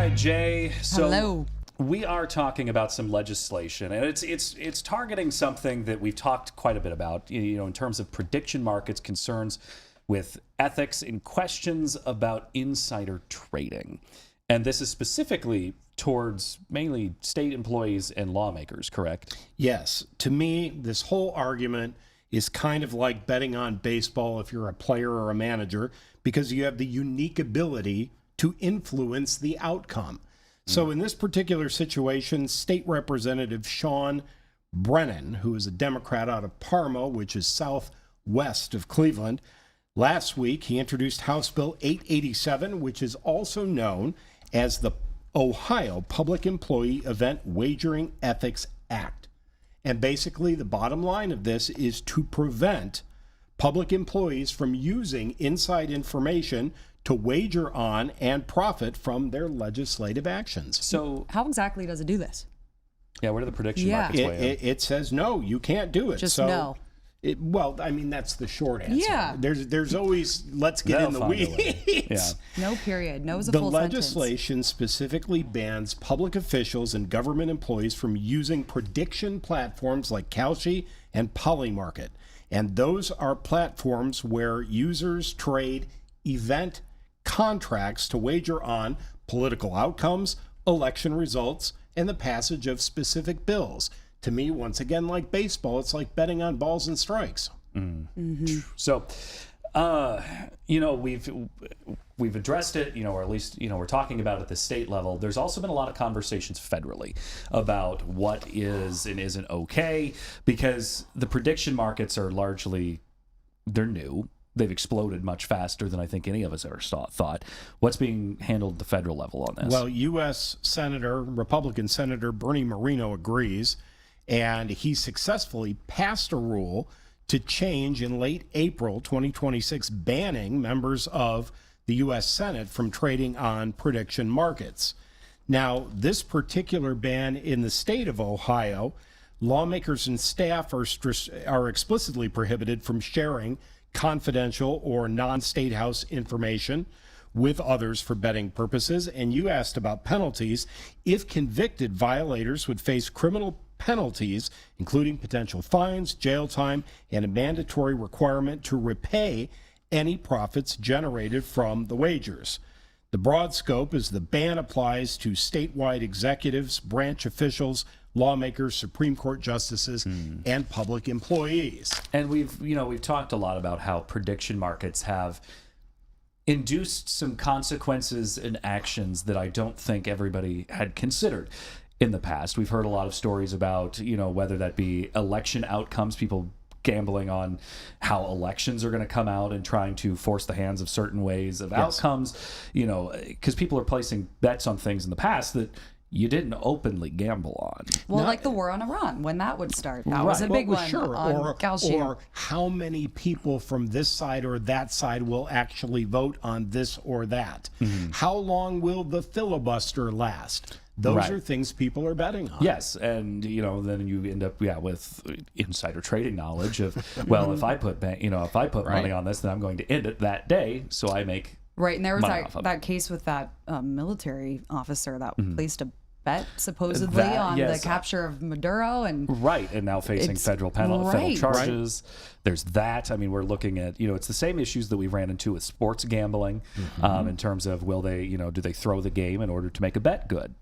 right, Jay. So Hello. we are talking about some legislation, and it's targeting something that we've talked quite a bit about, in terms of prediction markets, concerns with ethics and questions about insider trading. And this is specifically towards mainly state employees and lawmakers, correct? Yes. To me, this whole argument is kind of like betting on baseball if you're a player or a manager, because you have the unique ability to influence the outcome. So in this particular situation, State Representative Sean Brennan, who is a Democrat out of Parma, which is southwest of Cleveland, last week he introduced House Bill 887, which is also known as the Ohio Public Employee Event Wagering Ethics Act. And basically the bottom line of this is to prevent public employees from using inside information to wager on and profit from their legislative actions. So How exactly does it do this? yeah, where do the prediction Yeah. markets weigh in? It says no, you can't do it. Just so no. Well, I mean, that's the short answer. Yeah. There's always, let's get They'll in the find a way. weeds. Yeah. No period. No is a The full legislation specifically bans public officials and government employees from using prediction platforms like Kalshi and Polymarket. And those are platforms where users trade event contracts to wager on political outcomes, election results, and the passage of specific bills. To me, once again, like baseball, it's like betting on balls and strikes. So, we've addressed it, or at least, we're talking about it at the state level. There's also been a lot of conversations federally about what is and isn't okay, because the prediction markets are largely, they're new. They've exploded much faster than I think any of us ever thought. What's being handled at the federal level on this? Well, U.S. Republican Senator Bernie Moreno agrees, and he successfully passed a rule to change in late April 2026, banning members of the U.S. Senate from trading on prediction markets. Now, this particular ban in the state of Ohio, lawmakers and staff are explicitly prohibited from sharing confidential or non-state house information with others for betting purposes. And you asked about penalties. If convicted, violators would face criminal penalties, including potential fines, jail time, and a mandatory requirement to repay any profits generated from the wagers. The broad scope is the ban applies to statewide executives, branch officials, lawmakers, Supreme Court justices, and public employees. And we've talked a lot about how prediction markets have induced some consequences and actions that I don't think everybody had considered in the past. We've heard a lot of stories about, whether that be election outcomes, people gambling on how elections are going to come out and trying to force the hands of certain ways of outcomes, because people are placing bets on things in the past that you didn't openly gamble on. Well, like the war on Iran, when that would start. That was a big one. Sure. On Kalshi. Or how many people from this side or that side will actually vote on this or that. How long will the filibuster last? Those are things people are betting on. Yes, and then you end up with insider trading knowledge of, well, if I put money on this, then I'm going to end it that day, so I make right. And there was money off of it. that case with that military officer that placed a bet supposedly on the capture of Maduro, and and now facing federal charges. There's that. I mean, we're looking at it's the same issues that we ran into with sports gambling, in terms of will they do they throw the game in order to make a bet good?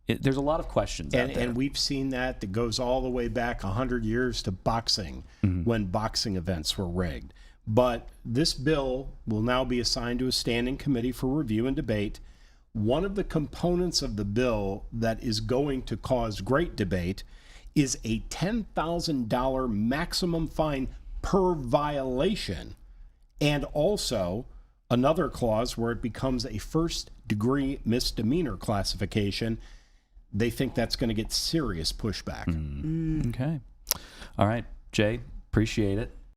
There's a lot of questions out there. And we've seen that goes all the way back 100 years to boxing, when boxing events were rigged. But this bill will now be assigned to a standing committee for review and debate. One of the components of the bill that is going to cause great debate is a $10,000 maximum fine per violation, and also another clause where it becomes a first-degree misdemeanor classification. They think that's going to get serious pushback. Okay. All right, Jay, appreciate it.